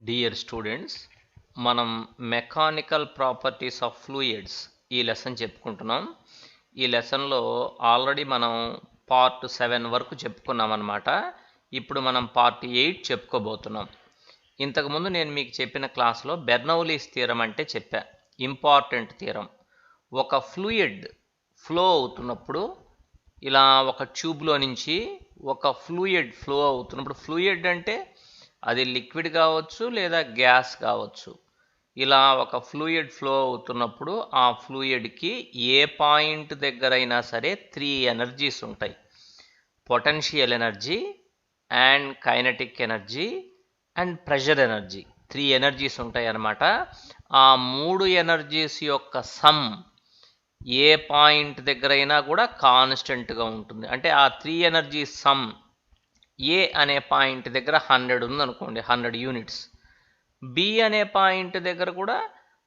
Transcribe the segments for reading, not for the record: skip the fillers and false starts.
Dear students, మనం mechanical properties of fluids ఈ lesson చెప్పుకుంటున్నాం. ఈ లెసన్లో ఆల్రెడీ మనం పార్ట్ 7 వరకు చెప్పుకున్నాం అన్నమాట. ఇప్పుడు మనం పార్ట్ 8 చెప్పుకోబోతున్నాం. ఇంతకుముందు నేను మీకు చెప్పిన క్లాస్లో బెర్నౌలీస్ థియరం అంటే చెప్పా. Important theorem. ఒక ఫ్లూయిడ్ ఫ్లో అవుతున్నప్పుడు ఇలా ఒక ట్యూబ్లో నుంచి ఒక ఫ్లూయిడ్ ఫ్లో అవుతున్నప్పుడు, ఫ్లూయిడ్ అంటే అది లిక్విడ్ కావచ్చు లేదా గ్యాస్ కావచ్చు. ఇలా ఒక ఫ్లూయిడ్ ఫ్లో అవుతున్నప్పుడు ఆ ఫ్లూయిడ్కి ఏ పాయింట్ దగ్గరైనా సరే 3 ఎనర్జీస్ ఉంటాయి. Potential energy and kinetic energy and pressure energy. 3 energies ఉంటాయి అన్నమాట. ఆ 3 ఎనర్జీస్ యొక్క సమ్ ఏ పాయింట్ దగ్గరైనా కూడా కాన్స్టెంట్గా ఉంటుంది. అంటే ఆ 3 ఎనర్జీ సమ్ ఏ అనే పాయింట్ దగ్గర 100 ఉందనుకోండి, 100 యూనిట్స్. బి అనే పాయింట్ దగ్గర కూడా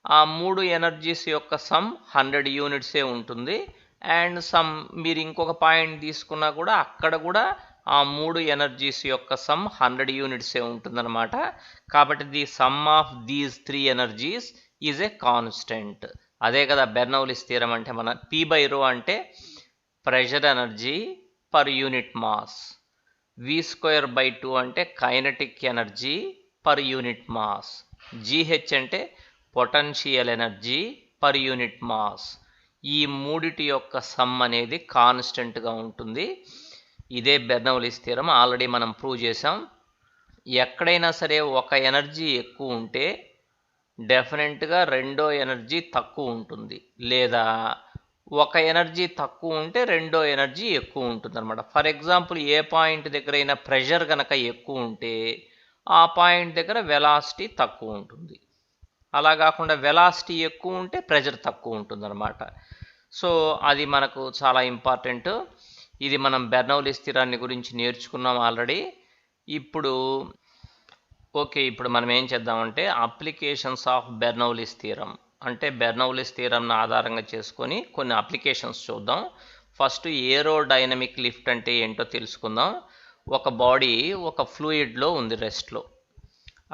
ఆ 3 ఎనర్జీస్ యొక్క సమ్ 100 యూనిట్సే ఉంటుంది. అండ్ సమ్ మీరు ఇంకొక పాయింట్ తీసుకున్నా కూడా అక్కడ కూడా ఆ 3 ఎనర్జీస్ యొక్క సమ్ 100 యూనిట్సే ఉంటుందన్నమాట. కాబట్టి the some of these 3 energies is a constant. అదే కదా బెర్నౌలీస్ థియరం అంటే. మన P/ρ అంటే pressure energy per unit mass. V²/2 అంటే kinetic energy per unit mass. GH అంటే potential energy per unit mass. ఈ మూడిటి యొక్క సమ్ అనేది కాన్స్టెంట్గా ఉంటుంది. ఇదే బెర్నౌలీస్ థియరం. ఆల్రెడీ మనం ప్రూవ్ చేసాం. ఎక్కడైనా సరే ఒక ఎనర్జీ ఎక్కువ ఉంటే డెఫినెట్గా రెండో ఎనర్జీ తక్కువ ఉంటుంది, లేదా ఒక ఎనర్జీ తక్కువ ఉంటే రెండో ఎనర్జీ ఎక్కువ ఉంటుంది అనమాట. ఫర్ ఎగ్జాంపుల్, ఏ పాయింట్ దగ్గరైనా ప్రెషర్ కనుక ఎక్కువ ఉంటే ఆ పాయింట్ దగ్గర వెలాసిటీ తక్కువ ఉంటుంది. అలా కాకుండా వెలాసిటీ ఎక్కువ ఉంటే ప్రెషర్ తక్కువ ఉంటుంది అనమాట. సో అది మనకు చాలా ఇంపార్టెంట్. ఇది మనం బెర్నౌలీస్ థియరాన్ని గురించి నేర్చుకున్నాం ఆల్రెడీ. ఇప్పుడు మనం ఏం చేద్దామంటే అప్లికేషన్స్ ఆఫ్ బెర్నౌలీస్ థియరం, అంటే బెర్నౌలీస్ థియరంను ఆధారంగా చేసుకొని కొన్ని అప్లికేషన్స్ చూద్దాం. ఫస్ట్ ఏరోడైనమిక్ లిఫ్ట్ అంటే ఏంటో తెలుసుకుందాం. ఒక బాడీ ఒక ఫ్లూయిడ్లో ఉంది, రెస్ట్లో.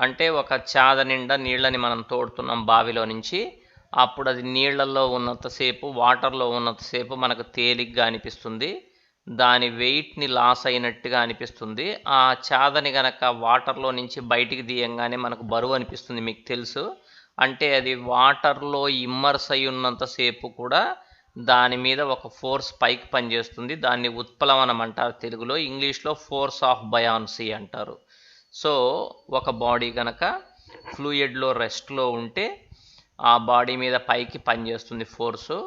అంటే ఒక చాద నిండా నీళ్ళని మనం తోడుతున్నాం బావిలో నుంచి. అప్పుడు అది నీళ్లలో ఉన్నంతసేపు, వాటర్లో ఉన్నంతసేపు మనకు తేలిగ్గా అనిపిస్తుంది. దాని వెయిట్ని లాస్ అయినట్టుగా అనిపిస్తుంది. ఆ చాదని గనక వాటర్లో నుంచి బయటికి తీయంగానే మనకు బరువు అనిపిస్తుంది, మీకు తెలుసు. అంటే అది వాటర్లో ఇమ్మర్స్ అయి ఉన్నంతసేపు కూడా దాని మీద ఒక ఫోర్స్ పైకి పనిచేస్తుంది. దాన్ని ఉత్ప్లవనం అంటారు తెలుగులో. ఇంగ్లీష్లో ఫోర్స్ ఆఫ్ బయాన్సీ అంటారు. సో ఒక బాడీ కనుక ఫ్లూయిడ్లో రెస్ట్లో ఉంటే ఆ బాడీ మీద పైకి పనిచేస్తుంది ఫోర్సు.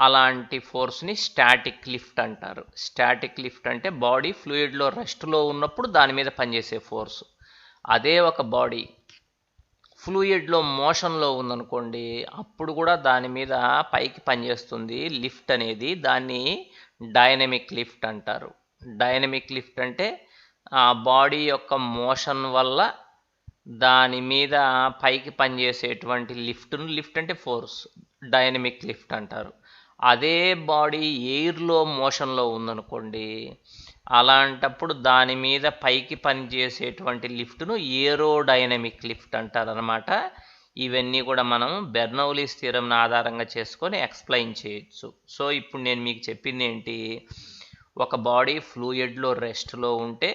అలాంటి ఫోర్స్ని స్టాటిక్ లిఫ్ట్ అంటారు. స్టాటిక్ లిఫ్ట్ అంటే బాడీ ఫ్లూయిడ్లో రెస్ట్లో ఉన్నప్పుడు దాని మీద పనిచేసే ఫోర్సు. అదే ఒక బాడీ ఫ్లూయిడ్లో మోషన్లో ఉందనుకోండి, అప్పుడు కూడా దాని మీద పైకి పనిచేస్తుంది లిఫ్ట్ అనేది. దాన్ని డైనమిక్ లిఫ్ట్ అంటారు. డైనమిక్ లిఫ్ట్ అంటే ఆ బాడీ యొక్క మోషన్ వల్ల దాని మీద పైకి పనిచేసేటువంటి లిఫ్ట్ అంటే ఫోర్స్, డైనమిక్ లిఫ్ట్ అంటారు. అదే బాడీ ఎయిర్లో మోషన్లో ఉందనుకోండి, అలాంటప్పుడు దాని మీద పైకి పనిచేసేటువంటి లిఫ్ట్ను ఏరోడైనమిక్ లిఫ్ట్ అంటారనమాట. ఇవన్నీ కూడా మనం బెర్నౌలీస్ థియరంను ఆధారంగా చేసుకొని ఎక్స్ప్లెయిన్ చేయొచ్చు. సో ఇప్పుడు నేను మీకు చెప్పింది ఏంటి, ఒక బాడీ ఫ్లూయిడ్లో రెస్ట్లో ఉంటే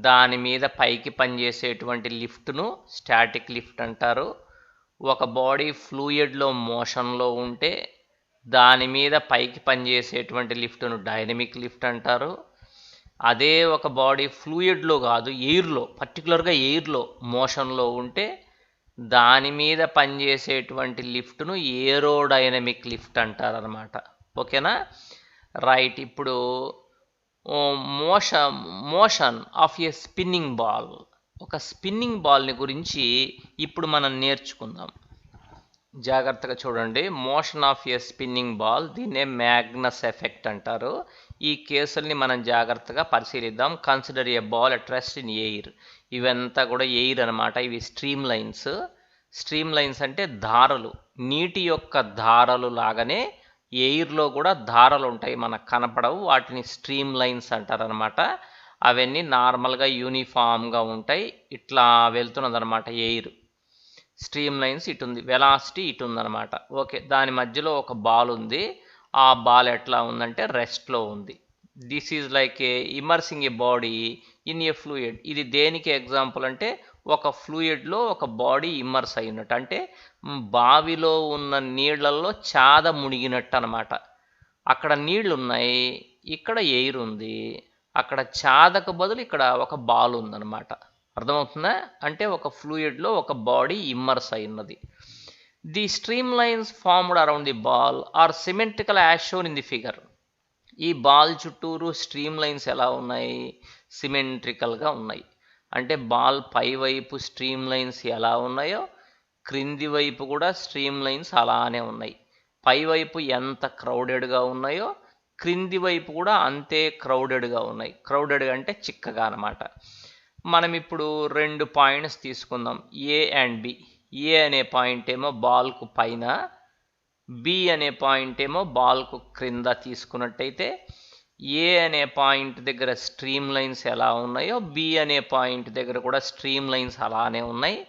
దాని మీద పైకి పనిచేసేటువంటి లిఫ్ట్ను స్టాటిక్ లిఫ్ట్ అంటారు. ఒక బాడీ ఫ్లూయిడ్లో మోషన్లో ఉంటే దాని మీద పైకి పనిచేసేటువంటి లిఫ్ట్ను డైనమిక్ లిఫ్ట్ అంటారు. అదే ఒక బాడీ ఫ్లూయిడ్లో కాదు, ఎయిర్లో, పర్టికులర్గా ఎయిర్లో మోషన్లో ఉంటే దాని మీద పనిచేసేటువంటి లిఫ్ట్ను ఏరోడైనమిక్ లిఫ్ట్ అంటారు అనమాట. ఓకేనా? రైట్. ఇప్పుడు motion of A spinning ball, ఒక స్పిన్నింగ్ బాల్ని గురించి ఇప్పుడు మనం నేర్చుకుందాం. జాగ్రత్తగా చూడండి. Motion of A spinning ball, దీన్నే మ్యాగ్నస్ ఎఫెక్ట్ అంటారు. ఈ కేసుల్ని మనం జాగ్రత్తగా పరిశీలిద్దాం. Consider A ball at rest in air. ఇవంతా కూడా ఎయిర్ అనమాట. ఇవి స్ట్రీమ్ లైన్స్. స్ట్రీమ్ లైన్స్ అంటే ధారలు, నీటి యొక్క ధారలు లాగానే ఎయిర్లో కూడా ధారలు ఉంటాయి, మనకు కనపడవు. వాటిని స్ట్రీమ్ లైన్స్ అంటారనమాట. అవన్నీ నార్మల్గా యూనిఫామ్గా ఉంటాయి. ఇట్లా వెళ్తున్నది అనమాట ఎయిర్. స్ట్రీమ్ లైన్స్ ఇటు ఉంది, వెలాసిటీ ఇటు ఉందన్నమాట. ఓకే, దాని మధ్యలో ఒక బాల్ ఉంది. ఆ బాల్ ఎట్లా ఉందంటే రెస్ట్లో ఉంది. This is like a immersing a body in a fluid. ఇది దేనికి ఎగ్జాంపుల్ అంటే ఒక ఫ్లూయిడ్లో ఒక బాడీ ఇమ్మర్స్ అయినట్టు, అంటే బావిలో ఉన్న నీళ్లలో చాద మునిగినట్టు అనమాట. అక్కడ నీళ్లు ఉన్నాయి, ఇక్కడ ఎయిర్ ఉంది. అక్కడ చాదకు బదులు ఇక్కడ ఒక బాల్ ఉందన్నమాట. అర్థమవుతుందా? అంటే ఒక ఫ్లూయిడ్లో ఒక బాడీ ఇమ్మర్స్ అయినది. The stream lines formed around the ball are symmetrical as shown in the figure. ఈ బాల్ చుట్టూరు స్ట్రీమ్ లైన్స్ ఎలా ఉన్నాయి? సిమెట్రికల్గా ఉన్నాయి. అంటే బాల్ పై వైపు స్ట్రీమ్ లైన్స్ ఎలా ఉన్నాయో క్రింది వైపు కూడా స్ట్రీమ్ లైన్స్ అలానే ఉన్నాయి. పైవైపు ఎంత క్రౌడెడ్గా ఉన్నాయో క్రింది వైపు కూడా అంతే క్రౌడెడ్గా ఉన్నాయి. క్రౌడెడ్గా అంటే చిక్కగా అనమాట. మనం ఇప్పుడు 2 పాయింట్స్ తీసుకుందాం, ఏ అండ్ బి. ఏ అనే పాయింట్ ఏమో బాల్కు పైన, బి అనే పాయింట్ ఏమో బాల్కు క్రింద తీసుకున్నట్టయితే ఏ అనే పాయింట్ దగ్గర స్ట్రీమ్ లైన్స్ ఎలా ఉన్నాయో బి అనే పాయింట్ దగ్గర కూడా స్ట్రీమ్ లైన్స్ అలానే ఉన్నాయి.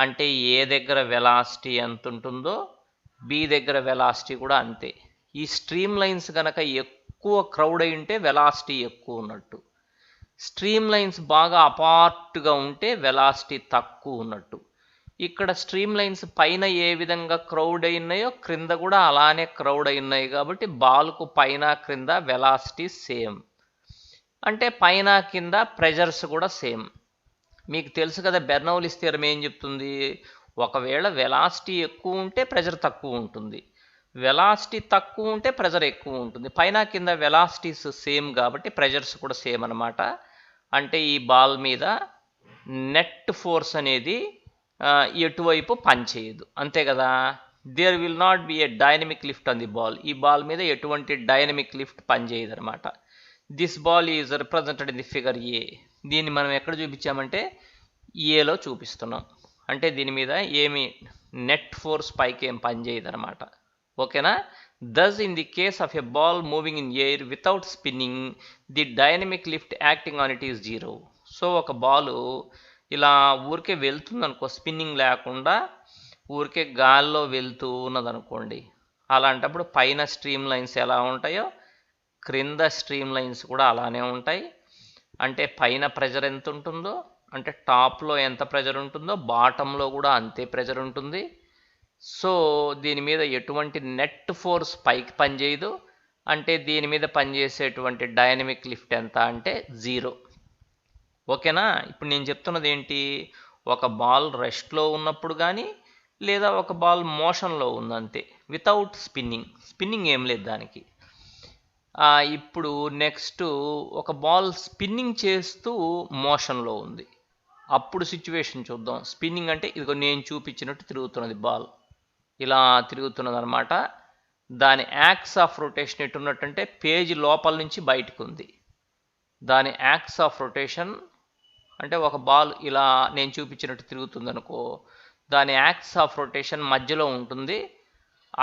అంటే ఏ దగ్గర వెలాసిటీ ఎంత ఉంటుందో బి దగ్గర వెలాసిటీ కూడా అంతే. ఈ స్ట్రీమ్ లైన్స్ కనుక ఎక్కువ క్రౌడ్ అయి ఉంటే వెలాసిటీ ఎక్కువ ఉన్నట్టు, స్ట్రీమ్ లైన్స్ బాగా అపార్ట్గా ఉంటే వెలాసిటీ తక్కువ ఉన్నట్టు. ఇక్కడ స్ట్రీమ్ లైన్స్ పైన ఏ విధంగా క్రౌడ్ అయినాయో క్రింద కూడా అలానే క్రౌడ్ అయినాయి. కాబట్టి బాల్కు పైన క్రింద వెలాసిటీ సేమ్. అంటే పైన కింద ప్రెజర్స్ కూడా సేమ్. మీకు తెలుసు కదా, బెర్నౌల్లీస్ థియరం ఏం చెప్తుంది? ఒకవేళ వెలాసిటీ ఎక్కువ ఉంటే ప్రెజర్ తక్కువ ఉంటుంది, వెలాసిటీ తక్కువ ఉంటే ప్రెజర్ ఎక్కువ ఉంటుంది. పైన కింద వెలాసిటీస్ సేమ్ కాబట్టి ప్రెజర్స్ కూడా సేమ్ అనమాట. అంటే ఈ బాల్ మీద నెట్ ఫోర్స్ అనేది ఎటువైపు పనిచేయదు, అంతే కదా. There will not be a dynamic lift on the ball. ఈ బాల్ మీద ఎటువంటి డైనమిక్ లిఫ్ట్ పనిచేయదు అనమాట. This ball is represented in the figure A. దీన్ని మనం ఎక్కడ చూపించామంటే ఏలో చూపిస్తున్నాం. అంటే దీని మీద ఏమి నెట్ ఫోర్స్ పైకి ఏం పనిచేయదు అనమాట. ఓకేనా? Thus in the case of a ball moving in air without spinning, the dynamic lift acting on it is 0. So ఒక బాలు ఇలా ఊరికే వెళ్తుంది అనుకో, స్పిన్నింగ్ లేకుండా ఊరికే గాల్లో వెళ్తూ ఉన్నదనుకోండి, అలాంటప్పుడు పైన స్ట్రీమ్ లైన్స్ ఎలా ఉంటాయో క్రింద స్ట్రీమ్ లైన్స్ కూడా అలానే ఉంటాయి. అంటే పైన ప్రెజర్ ఎంత ఉంటుందో, అంటే టాప్లో ఎంత ప్రెజర్ ఉంటుందో బాటంలో కూడా అంతే ప్రెజర్ ఉంటుంది. సో దీని మీద ఎటువంటి నెట్ ఫోర్స్ పైకి పనిచేయదు. అంటే దీని మీద పనిచేసేటువంటి డైనమిక్ లిఫ్ట్ ఎంత అంటే 0. ఓకేనా? ఇప్పుడు నేను చెప్తున్నది ఏంటి, ఒక బాల్ రెస్ట్లో ఉన్నప్పుడు కానీ లేదా ఒక బాల్ మోషన్లో ఉందంతే, వితౌట్ స్పిన్నింగ్ ఏం లేదు దానికి. ఇప్పుడు నెక్స్ట్ ఒక బాల్ స్పిన్నింగ్ చేస్తూ మోషన్లో ఉంది, అప్పుడు సిచ్యువేషన్ చూద్దాం. స్పిన్నింగ్ అంటే ఇదిగో నేను చూపించినట్టు తిరుగుతున్నది బాల్, ఇలా తిరుగుతున్నది అనమాట. దాని యాక్స్ ఆఫ్ రొటేషన్ ఎట్టున్నట్టంటే పేజీ లోపల నుంచి బయటకు ఉంది. దాని యాక్స్ ఆఫ్ రొటేషన్ అంటే ఒక బాల్ ఇలా నేను చూపించినట్టు తిరుగుతుంది అనుకో, దాని యాక్స్ ఆఫ్ రొటేషన్ మధ్యలో ఉంటుంది,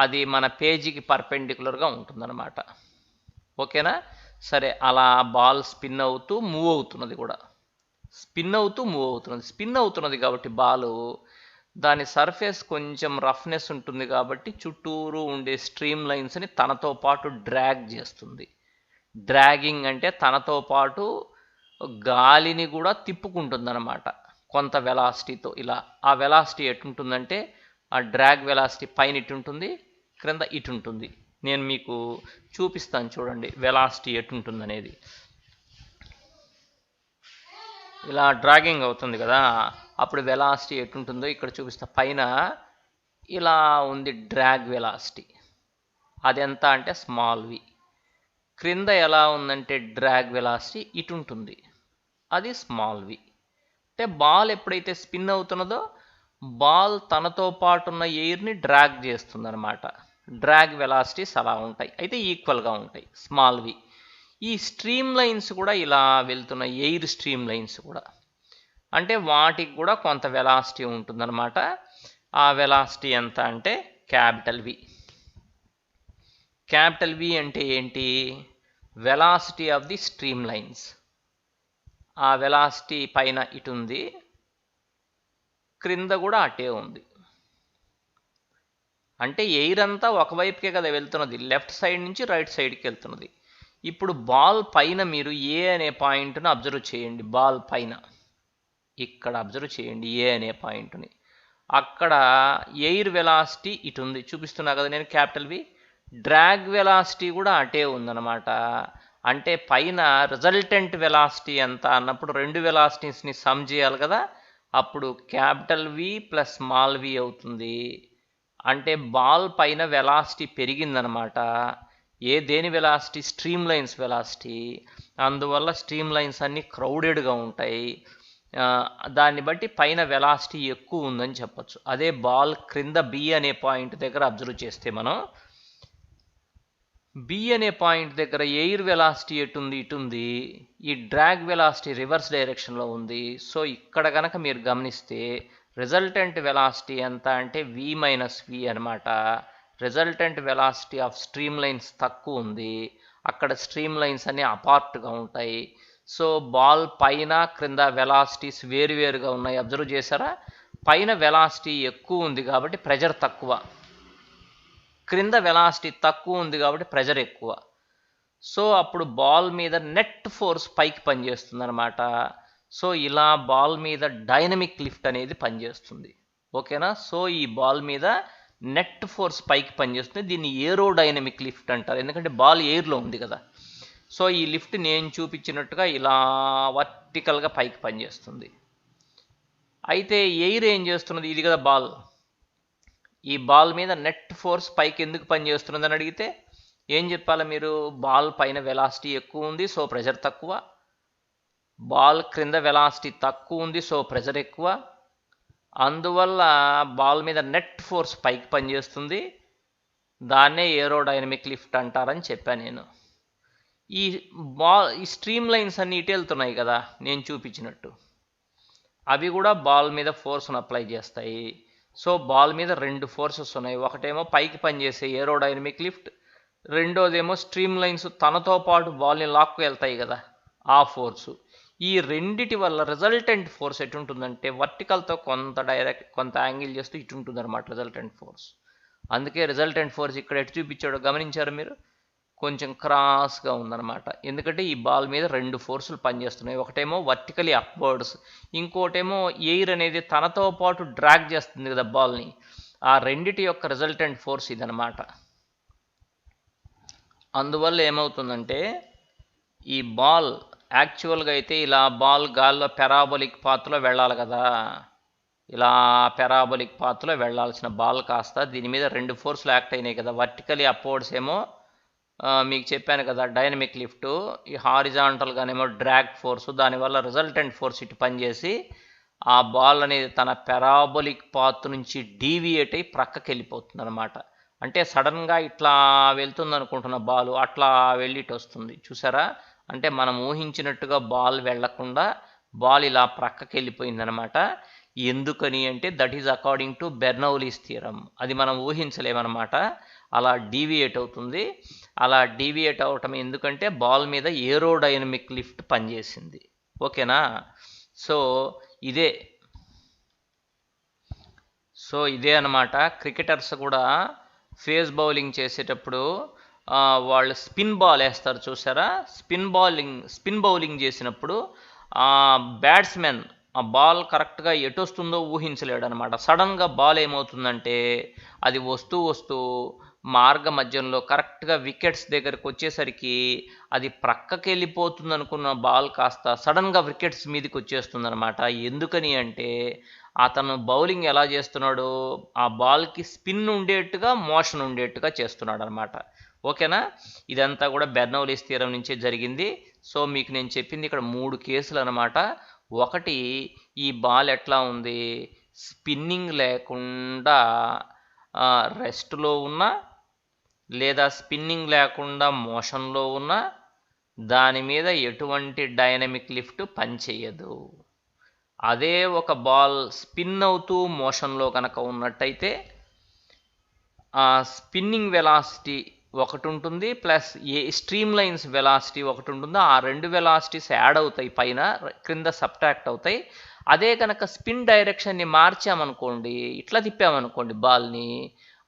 అది మన పేజీకి పర్పెండిక్యులర్గా ఉంటుందన్నమాట. ఓకేనా? సరే, అలా బాల్ స్పిన్ అవుతూ మూవ్ అవుతున్నది కూడా, స్పిన్ అవుతున్నది కాబట్టి బాలు దాని సర్ఫేస్ కొంచెం రఫ్నెస్ ఉంటుంది కాబట్టి చుట్టూరు ఉండే స్ట్రీమ్ లైన్స్ని తనతో పాటు డ్రాగ్ చేస్తుంది. డ్రాగింగ్ అంటే తనతో పాటు గాలిని కూడా తిప్పుకుంటుంది అనమాట కొంత వెలాసిటీతో. ఇలా ఆ వెలాసిటీ ఎటుంటుందంటే ఆ డ్రాగ్ వెలాసిటీ పైన ఇటు ఉంటుంది, క్రింద ఇటు ఉంటుంది. నేను మీకు చూపిస్తాను చూడండి వెలాసిటీ ఎటుంటుంది అనేది. ఇలా డ్రాగింగ్ అవుతుంది కదా, అప్పుడు వెలాసిటీ ఎటుంటుందో ఇక్కడ చూపిస్తా. పైన ఇలా ఉంది డ్రాగ్ వెలాసిటీ, అది ఎంత అంటే స్మాల్ v. క్రింద ఎలా ఉందంటే డ్రాగ్ వెలాసిటీ ఇటు ఉంటుంది, అది స్మాల్ v. అంటే బాల్ ఎప్పుడైతే స్పిన్ అవుతున్నదో బాల్ తనతో పాటు ఉన్న ఎయిర్ని డ్రాగ్ చేస్తుంది అనమాట. డ్రాగ్ వెలాసిటీస్ అలా ఉంటాయి, అయితే ఈక్వల్గా ఉంటాయి, స్మాల్ v. ఈ స్ట్రీమ్ లైన్స్ కూడా ఇలా వెళ్తున్న ఎయిర్ స్ట్రీమ్ లైన్స్ కూడా, అంటే వాటికి కూడా కొంత వెలాసిటీ ఉంటుందన్నమాట. ఆ వెలాసిటీ ఎంత అంటే క్యాపిటల్ V. క్యాపిటల్ V అంటే ఏంటి? Velocity of the stream lines. ఆ వెలాసిటీ పైన ఇటు ఉంది, క్రింద కూడా అటే ఉంది. అంటే ఎయిర్ అంతా ఒకవైపుకే కదా వెళ్తున్నది, లెఫ్ట్ సైడ్ నుంచి రైట్ సైడ్కి వెళ్తున్నది. ఇప్పుడు బాల్ పైన మీరు ఏ అనే పాయింట్ను అబ్జర్వ్ చేయండి. బాల్ పైన ఇక్కడ అబ్జర్వ్ చేయండి ఏ అనే పాయింట్ని. అక్కడ ఎయిర్ వెలాసిటీ ఇటు ఉంది, చూపిస్తున్నా కదా నేను క్యాపిటల్ వి. డ్రాగ్ వెలాసిటీ కూడా అటే ఉందన్నమాట. అంటే పైన రిజల్టెంట్ వెలాసిటీ ఎంత అన్నప్పుడు రెండు వెలాసిటీస్ని సమ్ చేయాలి కదా, అప్పుడు క్యాపిటల్ వి ప్లస్ స్మాల్ వి అవుతుంది. అంటే బాల్ పైన వెలాసిటీ పెరిగిందనమాట. దేని వెలాసిటీ? Stream lines velocity. అందువల్ల స్ట్రీమ్ లైన్స్ అన్నీ క్రౌడెడ్గా ఉంటాయి. దాన్ని బట్టి పైన వెలాసిటీ ఎక్కువ ఉందని చెప్పచ్చు. అదే బాల్ క్రింద బి అనే పాయింట్ దగ్గర అబ్జర్వ్ చేస్తే మనం బి అనే పాయింట్ దగ్గర ఎయిర్ వెలాసిటీ ఎటుంది? ఇటుంది. ఈ డ్రాగ్ వెలాసిటీ రివర్స్ డైరెక్షన్లో ఉంది. సో ఇక్కడ కనుక మీరు గమనిస్తే రిజల్టెంట్ వెలాసిటీ ఎంత అంటే వి మైనస్ వి అనమాట. Resultant velocity of stream lines తక్కువ ఉంది, అక్కడ స్ట్రీమ్ లైన్స్ అన్నీ అపార్ట్గా ఉంటాయి. సో బాల్ పైన క్రింద వెలాసిటీస్ వేరువేరుగా ఉన్నాయి. అబ్జర్వ్ చేశారా? పైన వెలాసిటీ ఎక్కువ ఉంది కాబట్టి ప్రెజర్ తక్కువ, క్రింద వెలాసిటీ తక్కువ ఉంది కాబట్టి ప్రెజర్ ఎక్కువ. సో అప్పుడు బాల్ మీద నెట్ ఫోర్స్ పైకి పనిచేస్తుంది అనమాట. సో ఇలా బాల్ మీద డైనమిక్ లిఫ్ట్ అనేది పనిచేస్తుంది. ఓకేనా? సో ఈ బాల్ మీద నెట్ ఫోర్స్ పైకి పనిచేస్తుంది. దీన్ని ఏరోడైనమిక్ లిఫ్ట్ అంటారు, ఎందుకంటే బాల్ ఎయిర్లో ఉంది కదా. సో ఈ లిఫ్ట్ నేను చూపించినట్టుగా ఇలా వర్టికల్గా పైకి పనిచేస్తుంది. అయితే ఎయిర్ ఏం చేస్తున్నది? ఇది కదా బాల్. ఈ బాల్ మీద నెట్ ఫోర్స్ పైకి ఎందుకు పనిచేస్తున్నది అని అడిగితే ఏం చెప్పాలి మీరు? బాల్ పైన వెలాసిటీ ఎక్కువ ఉంది, సో ప్రెజర్ తక్కువ. బాల్ క్రింద వెలాసిటీ తక్కువ ఉంది, సో ప్రెజర్ ఎక్కువ. అందువల్ల బాల్ మీద నెట్ ఫోర్స్ పైకి పనిచేస్తుంది. దాన్నే ఏరోడైనమిక్ లిఫ్ట్ అంటారని చెప్పాను నేను. ఈ స్ట్రీమ్ లైన్స్ అన్ని ఇటు వెళ్తున్నాయి కదా నేను చూపించినట్టు, అవి కూడా బాల్ మీద ఫోర్స్ను అప్లై చేస్తాయి. సో బాల్ మీద రెండు ఫోర్సెస్ ఉన్నాయి. ఒకటేమో పైకి పనిచేసే ఏరోడైనమిక్ లిఫ్ట్, రెండోదేమో స్ట్రీమ్ లైన్స్ తనతో పాటు బాల్ని లాక్కు వెళ్తాయి కదా, ఆ ఫోర్సు. ఈ రెండిటి వల్ల రిజల్టెంట్ ఫోర్స్ ఎటుంటుందంటే వర్టికల్తో కొంత యాంగిల్ చేస్తూ ఇటు ఉంటుంది అనమాట రిజల్టెంట్ ఫోర్స్. అందుకే రిజల్టెంట్ ఫోర్స్ ఇక్కడ ఎటు చూపించాడో గమనించారు మీరు? కొంచెం క్రాస్గా ఉందన్నమాట. ఎందుకంటే ఈ బాల్ మీద రెండు ఫోర్సులు పనిచేస్తున్నాయి. ఒకటేమో వర్టికలీ అప్వర్డ్స్, ఇంకోటేమో ఎయిర్ అనేది తనతో పాటు డ్రాగ్ చేస్తుంది కదా బాల్ని. ఆ రెండిటి యొక్క రిజల్టెంట్ ఫోర్స్ ఇదనమాట. అందువల్ల ఏమవుతుందంటే ఈ బాల్ యాక్చువల్గా అయితే ఇలా బాల్ గాల్లో పెరాబోలిక్ పాత్లో వెళ్ళాలి కదా, ఇలా పెరాబోలిక్ పాత్లో వెళ్ళాల్సిన బాల్ కాస్త దీని మీద రెండు ఫోర్సులు యాక్ట్ అయినాయి కదా. వర్టికలీ అప్వర్డ్స్ ఏమో మీకు చెప్పాను కదా డైనమిక్ లిఫ్ట్, ఈ హారిజాంటల్గానేమో డ్రాగ్ ఫోర్సు. దానివల్ల రిజల్టెంట్ ఫోర్స్ ఇటు పనిచేసి ఆ బాల్ అనేది తన పెరాబోలిక్ పాత్ నుంచి డీవియేట్ అయి ప్రక్కకి వెళ్ళిపోతుంది అనమాట. అంటే సడన్గా ఇట్లా వెళ్తుంది అనుకుంటున్న బాల్ అట్లా వెళ్ళి ఇటు వస్తుంది, చూసారా? అంటే మనం ఊహించినట్టుగా బాల్ వెళ్లకుండా బాల్ ఇలా ప్రక్కకి వెళ్ళిపోయిందనమాట. ఎందుకని అంటే that is according to Bernoulli's theorem. అది మనం ఊహించలేమన్నమాట, అలా డీవియేట్ అవుతుంది. అలా డీవియేట్ అవటం ఎందుకంటే బాల్ మీద ఏరోడైనమిక్ లిఫ్ట్ పనిచేసింది. ఓకేనా? సో ఇదే అనమాట. క్రికెటర్స్ కూడా ఫేస్ బౌలింగ్ చేసేటప్పుడు వాళ్ళు స్పిన్ బాల్ వేస్తారు, చూసారా? స్పిన్ బౌలింగ్ చేసినప్పుడు బ్యాట్స్మెన్ ఆ బాల్ కరెక్ట్గా ఎటు వస్తుందో ఊహించలేడు అనమాట. సడన్గా బాల్ ఏమవుతుందంటే అది వస్తూ మార్గ మధ్యంలో కరెక్ట్గా వికెట్స్ దగ్గరకు వచ్చేసరికి అది ప్రక్కకి వెళ్ళిపోతుంది అనుకున్న బాల్ కాస్త సడన్గా వికెట్స్ మీదకి వచ్చేస్తుంది అనమాట. ఎందుకని అంటే అతను బౌలింగ్ ఎలా చేస్తున్నాడు, ఆ బాల్కి స్పిన్ ఉండేట్టుగా మోషన్ ఉండేట్టుగా చేస్తున్నాడు అనమాట. ఓకేనా? ఇదంతా కూడా బెర్నౌలీస్ థియరం నుంచే జరిగింది. సో మీకు నేను చెప్పింది ఇక్కడ 3 కేసులు అనమాట. ఒకటి, ఈ బాల్ ఎట్లా ఉంది, స్పిన్నింగ్ లేకుండా రెస్ట్లో ఉన్నా లేదా స్పిన్నింగ్ లేకుండా మోషన్లో ఉన్నా దాని మీద ఎటువంటి డైనమిక్ లిఫ్ట్ పనిచేయదు. అదే ఒక బాల్ స్పిన్ అవుతూ మోషన్లో కనుక ఉన్నట్టయితే ఆ స్పిన్నింగ్ వెలాసిటీ ఒకటి ఉంటుంది, ప్లస్ ఏ స్ట్రీమ్ లైన్స్ వెలాసిటీ ఒకటి ఉంటుంది. ఆ రెండు వెలాసిటీస్ యాడ్ అవుతాయి, పైన క్రింద సబ్ట్రాక్ట్ అవుతాయి. అదే కనుక స్పిన్ డైరెక్షన్ని మార్చామనుకోండి, ఇట్లా తిప్పామనుకోండి బాల్ని,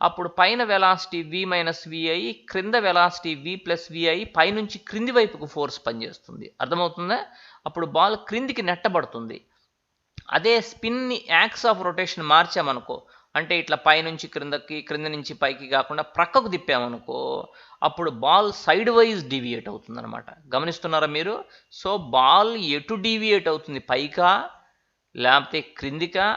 అప్పుడు పైన వెలాసిటీ v మైనస్ v అయ్యి క్రింద వెలాసిటీ v ప్లస్ v అయ్యి పైనుంచి క్రింది వైపుకు ఫోర్స్ పనిచేస్తుంది. అర్థమవుతుందా? అప్పుడు బాల్ క్రిందికి నెట్టబడుతుంది. అదే స్పిన్ని యాక్స్ ఆఫ్ రొటేషన్ మార్చామనుకో, అంటే ఇట్లా పైనుంచి క్రిందకి, క్రింద నుంచి పైకి కాకుండా ప్రక్కకు తిప్పామనుకో, అప్పుడు బాల్ సైడ్ వైజ్ డీవియేట్ అవుతుంది అనమాట. గమనిస్తున్నారా మీరు? సో బాల్ ఎటు డీవియేట్ అవుతుంది, పైకా లేకపోతే క్రిందికా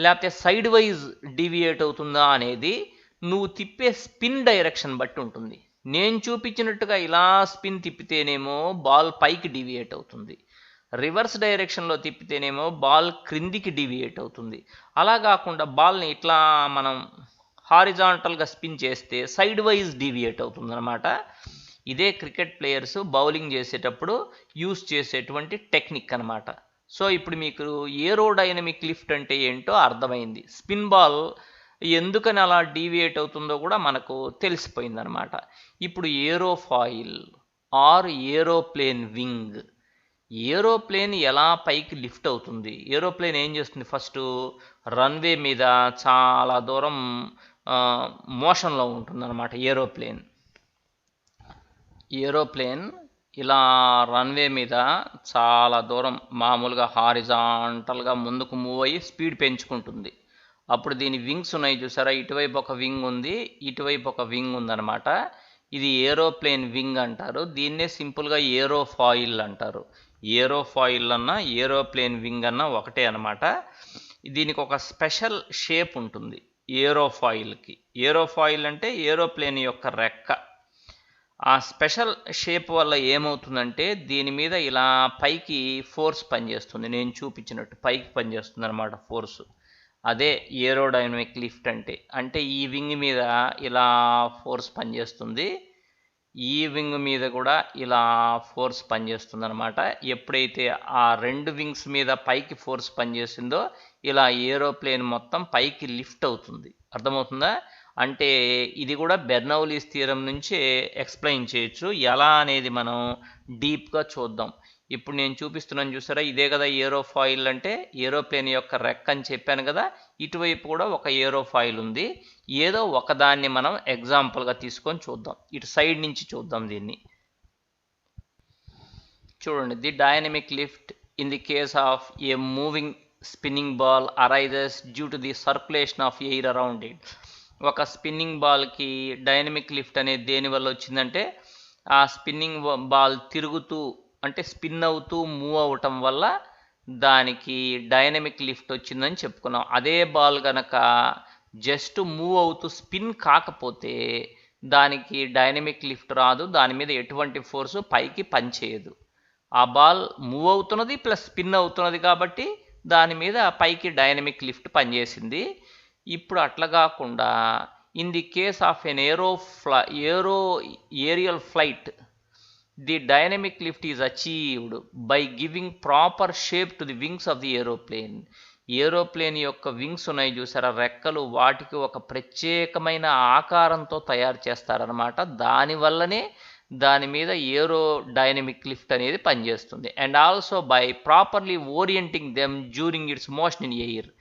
లేకపోతే సైడ్ వైజ్ డీవియేట్ అవుతుందా అనేది నువ్వు తిప్పే స్పిన్ డైరెక్షన్ బట్టి ఉంటుంది. నేను చూపించినట్టుగా ఇలా స్పిన్ తిప్పితేనేమో బాల్ పైకి డీవియేట్ అవుతుంది, రివర్స్ డైరెక్షన్లో తిప్పితేనేమో బాల్ క్రిందికి డీవియేట్ అవుతుంది. అలా కాకుండా బాల్ని ఇట్లా మనం హారిజాంటల్గా స్పిన్ చేస్తే సైడ్ వైజ్ డీవియేట్ అవుతుంది అనమాట. ఇదే క్రికెట్ ప్లేయర్స్ బౌలింగ్ చేసేటప్పుడు యూస్ చేసేటువంటి టెక్నిక్ అనమాట. సో ఇప్పుడు మీకు ఏరోడైనమిక్ లిఫ్ట్ అంటే ఏంటో అర్థమైంది. స్పిన్ బాల్ ఎందుకని అలా డీవియేట్ అవుతుందో కూడా మనకు తెలిసిపోయింది అనమాట. ఇప్పుడు ఏరోఫాయిల్ ఆర్ ఏరోప్లేన్ వింగ్. ఏరోప్లేన్ ఎలా పైకి లిఫ్ట్ అవుతుంది? ఏరోప్లేన్ ఏం చేస్తుంది? ఫస్ట్ రన్వే మీద చాలా దూరం మోషన్లో ఉంటుందన్నమాట. ఏరోప్లేన్ ఇలా రన్వే మీద చాలా దూరం మామూలుగా హారిజాంటల్గా ముందుకు మూవ్ అయ్యి స్పీడ్ పెంచుకుంటుంది. అప్పుడు దీని వింగ్స్ ఉన్నాయి చూసారా, ఇటువైపు ఒక వింగ్ ఉంది, ఇటువైపు ఒక వింగ్ ఉందన్నమాట. ఇది ఏరోప్లేన్ వింగ్ అంటారు. దీన్నే సింపుల్గా ఏరోఫాయిల్ అంటారు. ఏరోఫాయిల్ అన్నా ఏరోప్లేన్ వింగ్ అన్నా ఒకటే అనమాట. దీనికి ఒక స్పెషల్ షేప్ ఉంటుంది ఏరోఫాయిల్కి. ఏరోఫాయిల్ అంటే ఏరోప్లేన్ యొక్క రెక్క. ఆ స్పెషల్ షేప్ వల్ల ఏమవుతుందంటే దీని మీద ఇలా పైకి ఫోర్స్ పనిచేస్తుంది, నేను చూపించినట్టు పైకి పనిచేస్తుంది అనమాట ఫోర్సు. అదే ఏరోడైనమిక్ లిఫ్ట్ అంటే ఈ వింగ్ మీద ఇలా ఫోర్స్ పనిచేస్తుంది, ఈ వింగ్ మీద కూడా ఇలా ఫోర్స్ పనిచేస్తుంది అనమాట. ఎప్పుడైతే ఆ రెండు వింగ్స్ మీద పైకి ఫోర్స్ పనిచేసిందో ఇలా ఏరోప్లేన్ మొత్తం పైకి లిఫ్ట్ అవుతుంది. అర్థమవుతుందా? అంటే ఇది కూడా బెర్నౌలీస్ థియరం నుంచే ఎక్స్ప్లెయిన్ చేయొచ్చు. ఎలా అనేది మనం డీప్గా చూద్దాం. ఇప్పుడు నేను చూపిస్తున్నాను చూసారా, ఇదే కదా ఏరోఫాయిల్ అంటే, ఏరోప్లేన్ యొక్క రెక్క అని చెప్పాను కదా. ఇటువైపు కూడా ఒక ఏరోఫాయిల్ ఉంది. ఏదో ఒకదాన్ని మనం ఎగ్జాంపుల్గా తీసుకొని చూద్దాం. ఇటు సైడ్ నుంచి చూద్దాం దీన్ని. చూడండి, the dynamic lift in the case of A moving spinning ball arises due to the circulation of air around it. ఒక స్పిన్నింగ్ బాల్కి డైనమిక్ లిఫ్ట్ అనేది దేనివల్ల వచ్చిందంటే, ఆ స్పిన్నింగ్ బాల్ తిరుగుతూ అంటే స్పిన్ అవుతూ మూవ్ అవటం వల్ల దానికి డైనమిక్ లిఫ్ట్ వచ్చిందని చెప్పుకున్నాం. అదే బాల్ కనుక జస్ట్ మూవ్ అవుతూ స్పిన్ కాకపోతే దానికి డైనమిక్ లిఫ్ట్ రాదు, దాని మీద ఎటువంటి ఫోర్సు పైకి పనిచేయదు. ఆ బాల్ మూవ్ అవుతున్నది ప్లస్ స్పిన్ అవుతున్నది కాబట్టి దాని మీద పైకి డైనమిక్ లిఫ్ట్ పనిచేసింది. ఇప్పుడు అట్లా కాకుండా in the case of an aerial flight, the dynamic lift is achieved by giving proper shape to the wings of the aeroplane. Aeroplane యొక్క వింగ్స్ ఉన్నాయి చూసారా, రెక్కలు, వాటికి ఒక ప్రత్యేకమైన ఆకారంతో తయారు చేస్తారనమాట. దానివల్లనే దాని మీద ఏరో డైనమిక్ లిఫ్ట్ అనేది పనిచేస్తుంది. And also by properly orienting them during it's motion in air.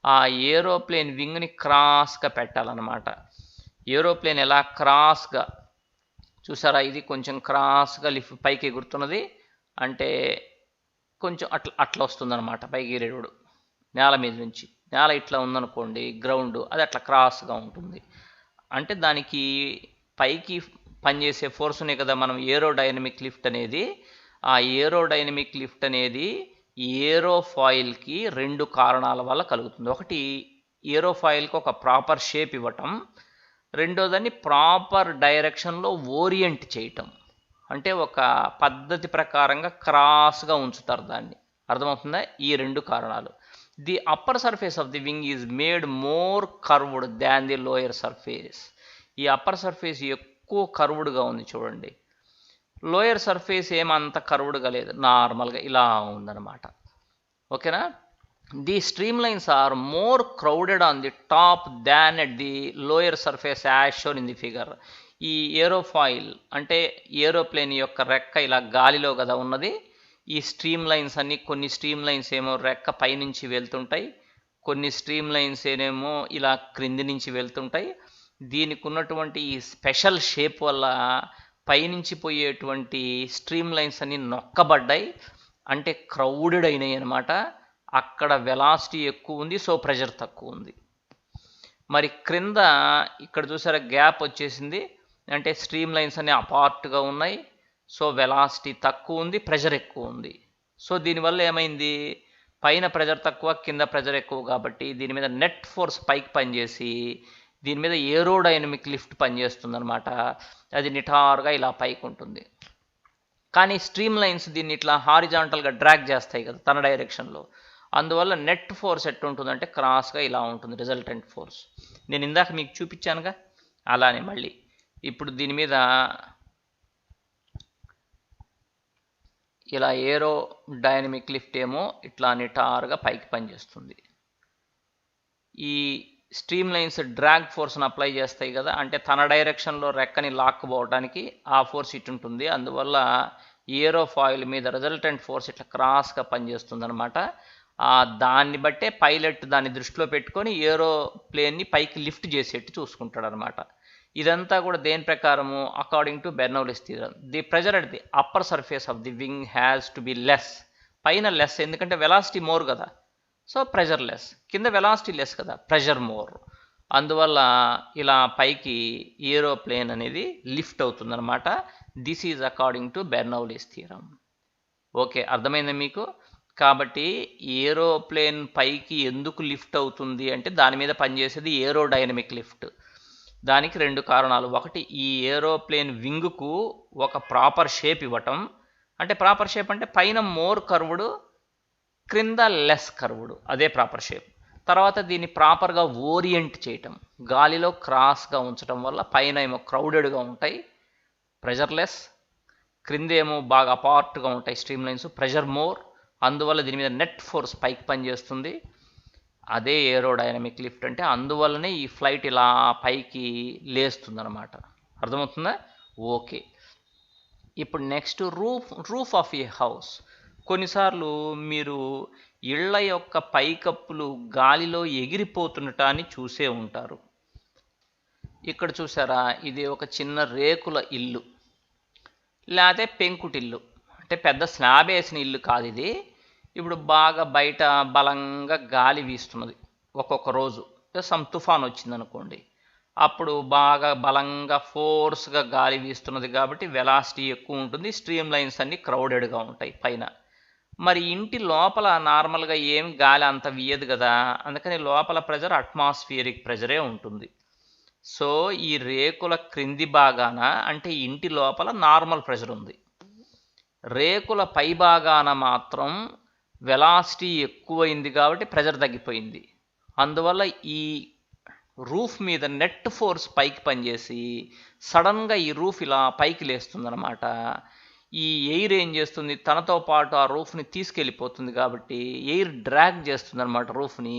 ఆ ఏరోప్లేన్ వింగ్ని క్రాస్గా పెట్టాలన్నమాట. ఏరోప్లేన్ ఎలా క్రాస్గా చూసారా, ఇది కొంచెం క్రాస్గా లిఫ్ట్ పైకి ఎగురుతున్నది అంటే కొంచెం అట్లా వస్తుందన్నమాట పైకి ఎగిరేడు నేల మీద నుంచి. నేల ఇట్లా ఉందనుకోండి గ్రౌండ్, అది అట్లా క్రాస్గా ఉంటుంది. అంటే దానికి పైకి పనిచేసే ఫోర్స్నే కదా మనం ఏరోడైనమిక్ లిఫ్ట్ అనేది. ఆ ఏరోడైనమిక్ లిఫ్ట్ అనేది ఏరోఫాయిల్కి రెండు కారణాల వల్ల కలుగుతుంది. ఒకటి, ఏరోఫాయిల్కి ఒక ప్రాపర్ షేప్ ఇవ్వటం. రెండోదాన్ని ప్రాపర్ డైరెక్షన్లో ఓరియంట్ చేయటం, అంటే ఒక పద్ధతి ప్రకారంగా క్రాస్గా ఉంచుతారు దాన్ని. అర్థమవుతుందా? ఈ రెండు కారణాలు. The upper surface of the wing is made more curved than the lower surface. ఈ అప్పర్ సర్ఫేస్ ఎక్కువ కర్వ్డ్గా ఉంది చూడండి, లోయర్ సర్ఫేస్ ఏమంత కర్వ్డ్గా లేదు, నార్మల్గా ఇలా ఉందన్నమాట. ఓకేనా? The stream lines are more crowded on the top than at the lower surface as shown in the figure. ఈ ఏరోఫాయిల్ అంటే ఏరోప్లేన్ యొక్క రెక్క ఇలా గాలిలో కదా ఉన్నది. ఈ స్ట్రీమ్ లైన్స్ అన్ని, కొన్ని స్ట్రీమ్ లైన్స్ ఏమో రెక్క పైనుంచి వెళ్తుంటాయి, కొన్ని స్ట్రీమ్ లైన్స్ ఏమో ఇలా క్రింది నుంచి వెళ్తుంటాయి. దీనికి ఉన్నటువంటి ఈ స్పెషల్ షేప్ వల్ల పైనుంచి పోయేటువంటి స్ట్రీమ్ లైన్స్ అన్ని నొక్కబడ్డాయి, అంటే క్రౌడెడ్ అయినాయి అనమాట. అక్కడ వెలాసిటీ ఎక్కువ ఉంది, సో ప్రెషర్ తక్కువ ఉంది. మరి క్రింద ఇక్కడ చూసారా గ్యాప్ వచ్చేసింది, అంటే స్ట్రీమ్ లైన్స్ అన్ని అపార్ట్గా ఉన్నాయి, సో వెలాసిటీ తక్కువ ఉంది, ప్రెషర్ ఎక్కువ ఉంది. సో దీనివల్ల ఏమైంది, పైన ప్రెషర్ తక్కువ, కింద ప్రెషర్ ఎక్కువ, కాబట్టి దీని మీద నెట్ ఫోర్స్ పైకి పనిచేసి దీని మీద ఏరోడైనమిక్ లిఫ్ట్ పనిచేస్తుంది అనమాట. అది నిటారుగా ఇలా పైకి ఉంటుంది. కానీ స్ట్రీమ్ లైన్స్ దీన్ని ఇట్లా హారిజాంటల్గా డ్రాగ్ చేస్తాయి కదా తన డైరెక్షన్లో. అందువల్ల నెట్ ఫోర్స్ ఎట్టుంటుందంటే క్రాస్గా ఇలా ఉంటుంది, రిజల్టెంట్ ఫోర్స్. నేను ఇందాక మీకు చూపించానుగా అలానే మళ్ళీ ఇప్పుడు దీని మీద ఇలా ఏరో డైనమిక్ లిఫ్ట్ ఏమో ఇట్లా నిటారుగా పైకి పనిచేస్తుంది. ఈ స్ట్రీమ్ లైన్స్ డ్రాగ్ ఫోర్స్ని అప్లై చేస్తాయి కదా, అంటే తన డైరెక్షన్లో రెక్కని లాక్కుపోవడానికి ఆ ఫోర్స్ ఇటు ఉంటుంది. అందువల్ల ఏరోఫాయిల్ మీద రిజల్టెంట్ ఫోర్స్ ఇట్లా క్రాస్గా పనిచేస్తుంది అనమాట. దాన్ని బట్టే పైలట్ దాన్ని దృష్టిలో పెట్టుకొని ఏరోప్లేన్ని పైకి లిఫ్ట్ చేసేట్టు చూసుకుంటాడు అనమాట. ఇదంతా కూడా దేని ప్రకారము, according to Bernoulli's theorem, the pressure at the upper surface of the wing has to be less. పైన లెస్, ఎందుకంటే వెలాసిటీ మోర్ కదా, సో ప్రెజర్ లెస్. కింద వెలాసిటీ లెస్ కదా, ప్రెజర్ మోర్. అందువల్ల ఇలా పైకి ఏరోప్లేన్ అనేది లిఫ్ట్ అవుతుందన్నమాట. This is according to Bernoulli's theorem. Okay, అర్థమైందా మీకు? కాబట్టి ఏరోప్లేన్ పైకి ఎందుకు లిఫ్ట్ అవుతుంది అంటే దాని మీద పనిచేసేది ఏరోడైనమిక్ లిఫ్ట్. దానికి రెండు కారణాలు. ఒకటి, ఈ ఏరోప్లేన్ వింగ్కు ఒక ప్రాపర్ షేప్ ఇవ్వటం, అంటే ప్రాపర్ షేప్ అంటే పైన మోర్ కర్వ్డ్, క్రింద లెస్ కర్వ్డ్, అదే ప్రాపర్ షేప్. తర్వాత దీన్ని ప్రాపర్గా ఓరియంట్ చేయటం, గాలిలో క్రాస్గా ఉంచడం వల్ల పైన ఏమో క్రౌడెడ్గా ఉంటాయి, ప్రెజర్ లెస్, క్రిందేమో బాగా అపార్ట్గా ఉంటాయి స్ట్రీమ్ లైన్స్, ప్రెషర్ మోర్. అందువల్ల దీని మీద నెట్ ఫోర్స్ పైకి పనిచేస్తుంది, అదే ఏరోడైనమిక్ లిఫ్ట్ అంటే. అందువల్లనే ఈ ఫ్లైట్ ఇలా పైకి లేస్తుంది అనమాట. అర్థమవుతుందా? ఓకే. ఇప్పుడు next roof of A house. కొన్నిసార్లు మీరు ఇళ్ల యొక్క పైకప్పులు గాలిలో ఎగిరిపోతుండటాన్ని చూసే ఉంటారు. ఇక్కడ చూసారా, ఇది ఒక చిన్న రేకుల ఇల్లు లేకపోతే పెంకుటిల్లు, అంటే పెద్ద స్లాబ్ వేసిన ఇల్లు కాదు ఇది. ఇప్పుడు బాగా బయట బలంగా గాలి వీస్తున్నది ఒక్కొక్క రోజు, సమ్ తుఫాన్ వచ్చింది అనుకోండి, అప్పుడు బాగా బలంగా ఫోర్స్గా గాలి వీస్తున్నది కాబట్టి వెలాసిటీ ఎక్కువ ఉంటుంది, స్ట్రీమ్ లైన్స్ అన్నీ క్రౌడెడ్గా ఉంటాయి పైన. మరి ఇంటి లోపల నార్మల్గా ఏం గాలి అంత వీయదు కదా, అందుకని లోపల ప్రెజర్ అట్మాస్ఫియరిక్ ప్రెజరే ఉంటుంది. సో ఈ రేకుల క్రింది భాగాన, అంటే ఇంటి లోపల నార్మల్ ప్రెషర్ ఉంది, రేకుల పై భాగాన మాత్రం వెలాసిటీ ఎక్కువైంది కాబట్టి ప్రెషర్ తగ్గిపోయింది. అందువల్ల ఈ రూఫ్ మీద నెట్ ఫోర్స్ పైకి పనిచేసి సడన్గా ఈ రూఫ్ ఇలా పైకి లేస్తుందన్నమాట. ఈ ఎయిర్ ఏం చేస్తుంది, తనతో పాటు ఆ రూఫ్ని తీసుకెళ్ళిపోతుంది కాబట్టి ఎయిర్ డ్రాగ్ చేస్తుంది అనమాట రూఫ్ని.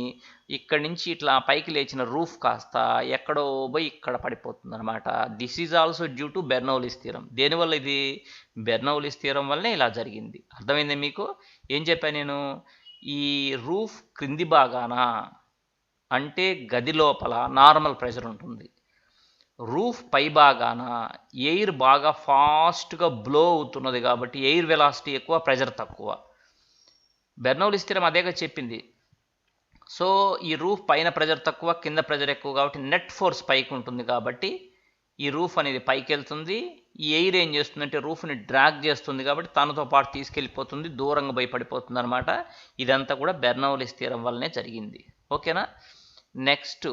ఇక్కడి నుంచి ఇట్లా పైకి లేచిన రూఫ్ కాస్త ఎక్కడో పోయి ఇక్కడ పడిపోతుంది అనమాట. This is also due to Bernoulli's theorem. దేనివల్ల ఇది? బెర్నౌల్లిస్ థియరం వల్లనే ఇలా జరిగింది. అర్థమైంది మీకు? ఏం చెప్పాను నేను? ఈ రూఫ్ క్రింది భాగాన, అంటే గది లోపల నార్మల్ ప్రెషర్ ఉంటుంది, రూఫ్ పై భాగాన ఎయిర్ బాగా ఫాస్ట్గా బ్లో అవుతున్నది కాబట్టి ఎయిర్ వెలాసిటీ ఎక్కువ, ప్రెషర్ తక్కువ. బెర్నౌల్లిస్ థియరం అదేగా చెప్పింది. సో ఈ రూఫ్ పైన ప్రెషర్ తక్కువ, కింద ప్రెషర్ ఎక్కువ కాబట్టి నెట్ ఫోర్స్ పైకి ఉంటుంది కాబట్టి ఈ రూఫ్ అనేది పైకి వెళ్తుంది. ఈ ఎయిర్ ఏం చేస్తుందంటే రూఫ్ని డ్రాగ్ చేస్తుంది కాబట్టి తనతో పాటు తీసుకెళ్ళిపోతుంది, దూరంగా భయపడిపోతుంది అనమాట. ఇదంతా కూడా బెర్నౌల్లిస్ థియరం వల్లనే జరిగింది. ఓకేనా? Next,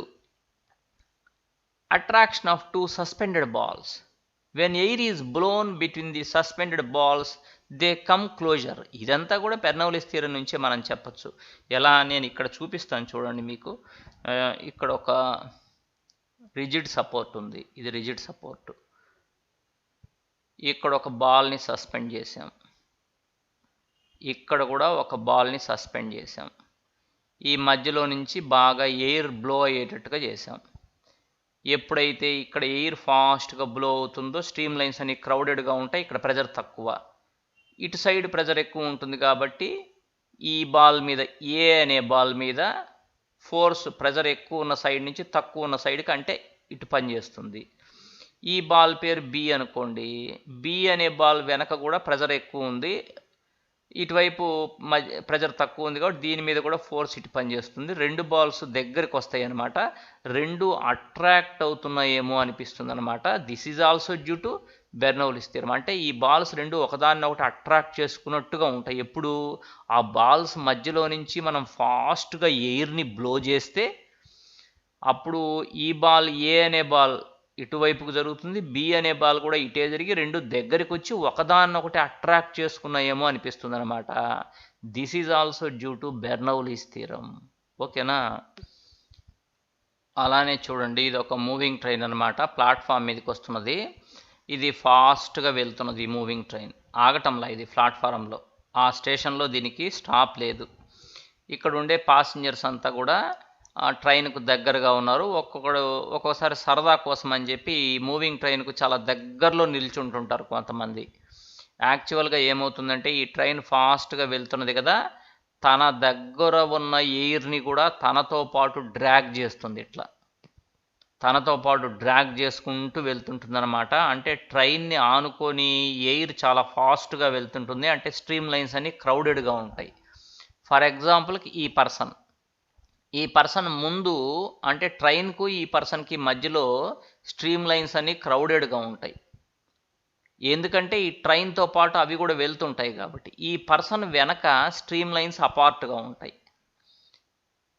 attraction of two suspended balls. When air is blown between the suspended balls, they come closer. ఇదంతా కూడా బెర్నౌల్లిస్ థియరం నుంచే మనం చెప్పచ్చు. ఎలా? నేను ఇక్కడ చూపిస్తాను చూడండి మీకు. ఇక్కడ ఒక రిజిడ్ సపోర్ట్ ఉంది, ఇది రిజిడ్ సపోర్ట్. ఇక్కడ ఒక బాల్ని సస్పెండ్ చేసాం, ఇక్కడ కూడా ఒక బాల్ని సస్పెండ్ చేసాం, ఈ మధ్యలో నుంచి బాగా ఎయిర్ బ్లో అయ్యేటట్టుగా చేసాం. ఎప్పుడైతే ఇక్కడ ఎయిర్ ఫాస్ట్గా బ్లో అవుతుందో స్ట్రీమ్ లైన్స్ అన్ని క్రౌడెడ్గా ఉంటాయి, ఇక్కడ ప్రెజర్ తక్కువ. ఇటు సైడ్ ప్రెజర్ ఎక్కువ ఉంటుంది కాబట్టి ఈ బాల్ మీద, ఏ అనే బాల్ మీద ఫోర్స్ ప్రెజర్ ఎక్కువ ఉన్న సైడ్ నుంచి తక్కువ ఉన్న సైడ్కి అంటే ఇటు పనిచేస్తుంది. ఈ బాల్ పేరు బి అనుకోండి, బి అనే బాల్ వెనక కూడా ప్రెజర్ ఎక్కువ ఉంది, ఇటువైపు ప్రెజర్ తక్కువ ఉంది కాబట్టి దీని మీద కూడా ఫోర్స్ ఇటు పనిచేస్తుంది. రెండు బాల్స్ దగ్గరికి వస్తాయి అనమాట, రెండు అట్రాక్ట్ అవుతున్నాయేమో అనిపిస్తుంది అనమాట. This is also due to Bernoulli's theorem. అంటే ఈ బాల్స్ రెండు ఒకదాన్ని ఒకటి అట్రాక్ట్ చేసుకున్నట్టుగా ఉంటాయి. ఎప్పుడు ఆ బాల్స్ మధ్యలో నుంచి మనం ఫాస్ట్గా ఎయిర్ని బ్లో చేస్తే అప్పుడు ఈ బాల్, ఏ అనే బాల్ ఇటువైపుకు జరుగుతుంది, బి అనే బాల్ కూడా ఇటే జరిగి రెండు దగ్గరికి వచ్చి ఒకదాన్నొకటి అట్రాక్ట్ చేసుకున్నాయేమో అనిపిస్తుంది అనమాట. This is also due to Bernoulli's theorem. ఓకేనా? అలానే చూడండి, ఇది ఒక మూవింగ్ ట్రైన్ అనమాట, ప్లాట్ఫామ్ మీదకి వస్తున్నది. ఇది ఫాస్ట్గా వెళ్తున్నది ఈ మూవింగ్ ట్రైన్, ఆగటంలా ఇది ప్లాట్ఫారంలో. ఆ స్టేషన్లో దీనికి స్టాప్ లేదు. ఇక్కడ ఉండే పాసింజర్స్ అంతా కూడా ట్రైన్కు దగ్గరగా ఉన్నారు. ఒక్కొక్కసారి సరదా కోసం అని చెప్పి ఈ మూవింగ్ ట్రైన్కు చాలా దగ్గరలో నిల్చుంటుంటారు కొంతమంది. యాక్చువల్గా ఏమవుతుందంటే ఈ ట్రైన్ ఫాస్ట్గా వెళ్తున్నది కదా, తన దగ్గర ఉన్న ఎయిర్ని కూడా తనతో పాటు డ్రాగ్ చేస్తుంది, ఇట్లా తనతో పాటు డ్రాగ్ చేసుకుంటూ వెళ్తుంటుంది అనమాట. అంటే ట్రైన్ని ఆనుకొని ఎయిర్ చాలా ఫాస్ట్గా వెళ్తుంటుంది, అంటే స్ట్రీమ్ లైన్స్ అన్ని క్రౌడెడ్గా ఉంటాయి. ఫర్ ఎగ్జాంపుల్కి ఈ పర్సన్ ముందు, అంటే ట్రైన్కు ఈ పర్సన్కి మధ్యలో స్ట్రీమ్ లైన్స్ అన్ని క్రౌడెడ్గా ఉంటాయి, ఎందుకంటే ఈ ట్రైన్తో పాటు అవి కూడా వెళ్తుంటాయి కాబట్టి. ఈ పర్సన్ వెనక స్ట్రీమ్ లైన్స్ అపార్ట్గా ఉంటాయి.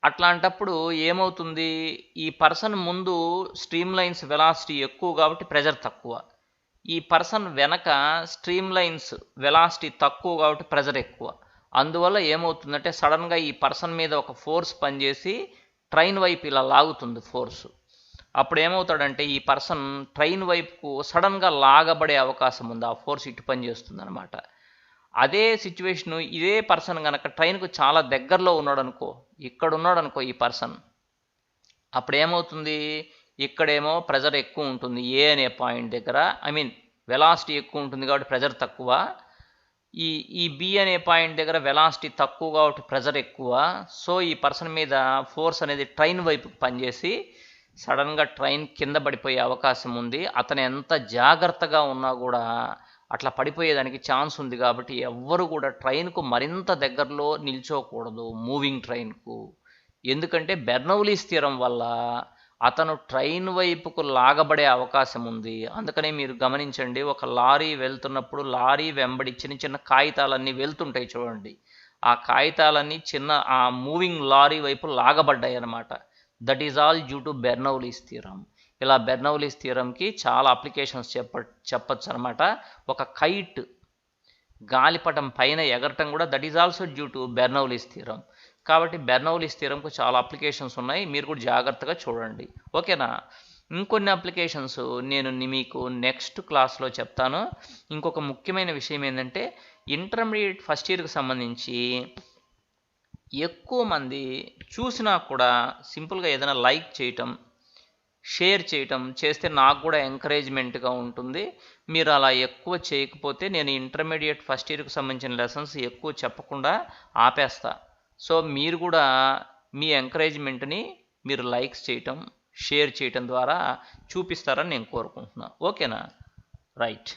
అట్లాంటప్పుడు ఏమవుతుంది, ఈ పర్సన్ ముందు స్ట్రీమ్ లైన్స్ వెలాసిటీ ఎక్కువ కాబట్టి ప్రెజర్ తక్కువ, ఈ పర్సన్ వెనక స్ట్రీమ్ లైన్స్ వెలాసిటీ తక్కువ కాబట్టి ప్రెజర్ ఎక్కువ. అందువల్ల ఏమవుతుందంటే సడన్గా ఈ పర్సన్ మీద ఒక ఫోర్స్ పనిచేసి ట్రైన్ వైపు ఇలా లాగుతుంది ఫోర్సు. అప్పుడు ఏమవుతాడంటే ఈ పర్సన్ ట్రైన్ వైపుకు సడన్గా లాగబడే అవకాశం ఉంది, ఆ ఫోర్స్ ఇటు పనిచేస్తుంది అనమాట. అదే సిచ్యువేషను, ఇదే పర్సన్ కనుక ట్రైన్కు చాలా దగ్గరలో ఉన్నాడు అనుకో, ఇక్కడ ఉన్నాడు అనుకో ఈ పర్సన్, అప్పుడు ఏమవుతుంది, ఇక్కడేమో ప్రెజర్ ఎక్కువ ఉంటుంది ఏ అనే పాయింట్ దగ్గర, వెలాసిటీ ఎక్కువ ఉంటుంది కాబట్టి ప్రెజర్ తక్కువ. ఈ బి అనే పాయింట్ దగ్గర వెలాసిటీ తక్కువ కాబట్టి ప్రెజర్ ఎక్కువ. సో ఈ పర్సన్ మీద ఫోర్స్ అనేది ట్రైన్ వైపుకి పనిచేసి సడన్గా ట్రైన్ కింద పడిపోయే అవకాశం ఉంది. అతను ఎంత జాగ్రత్తగా ఉన్నా కూడా అట్లా పడిపోయేదానికి ఛాన్స్ ఉంది. కాబట్టి ఎవ్వరు కూడా ట్రైన్కు మరింత దగ్గరలో నిల్చోకూడదు మూవింగ్ ట్రైన్కు, ఎందుకంటే బెర్నౌలీస్ థియరం వల్ల అతను ట్రైన్ వైపుకు లాగబడే అవకాశం ఉంది. అందుకనే మీరు గమనించండి, ఒక లారీ వెళ్తున్నప్పుడు లారీ వెంబడి చిన్న చిన్న కాగితాలన్నీ వెళ్తుంటాయి చూడండి, ఆ కాగితాలన్నీ ఆ మూవింగ్ లారీ వైపు లాగబడ్డాయి అన్నమాట. That is all due to Bernoulli's theorem. ఇలా బెర్నౌలీస్ థియరంకి చాలా అప్లికేషన్స్ చెప్పచ్చు అనమాట. ఒక కైట్ గాలిపటం పైన ఎగరటం కూడా that is also due to Bernoulli's theorem. కాబట్టి బెర్నౌలీస్ థియరంకు చాలా అప్లికేషన్స్ ఉన్నాయి, మీరు కూడా జాగ్రత్తగా చూడండి. ఓకేనా? ఇంకొన్ని అప్లికేషన్స్ నేను మీకు నెక్స్ట్ క్లాస్లో చెప్తాను. ఇంకొక ముఖ్యమైన విషయం ఏంటంటే ఇంటర్మీడియట్ ఫస్ట్ ఇయర్కి సంబంధించి ఎక్కువ మంది చూసినా కూడా సింపుల్గా ఏదైనా లైక్ చేయటం, షేర్ చేయటం చేస్తే నాకు కూడా ఎంకరేజ్మెంట్గా ఉంటుంది. మీరు అలా ఎక్కువ చేయకపోతే నేను ఇంటర్మీడియట్ ఫస్ట్ ఇయర్కి సంబంధించిన లెసన్స్ ఎక్కువ చెప్పకుండా ఆపేస్తా. సో మీరు కూడా మీ ఎంకరేజ్మెంట్ని మీరు లైక్స్ చేయటం, షేర్ చేయటం ద్వారా చూపిస్తారని నేను కోరుకుంటున్నాను. ఓకేనా? రైట్.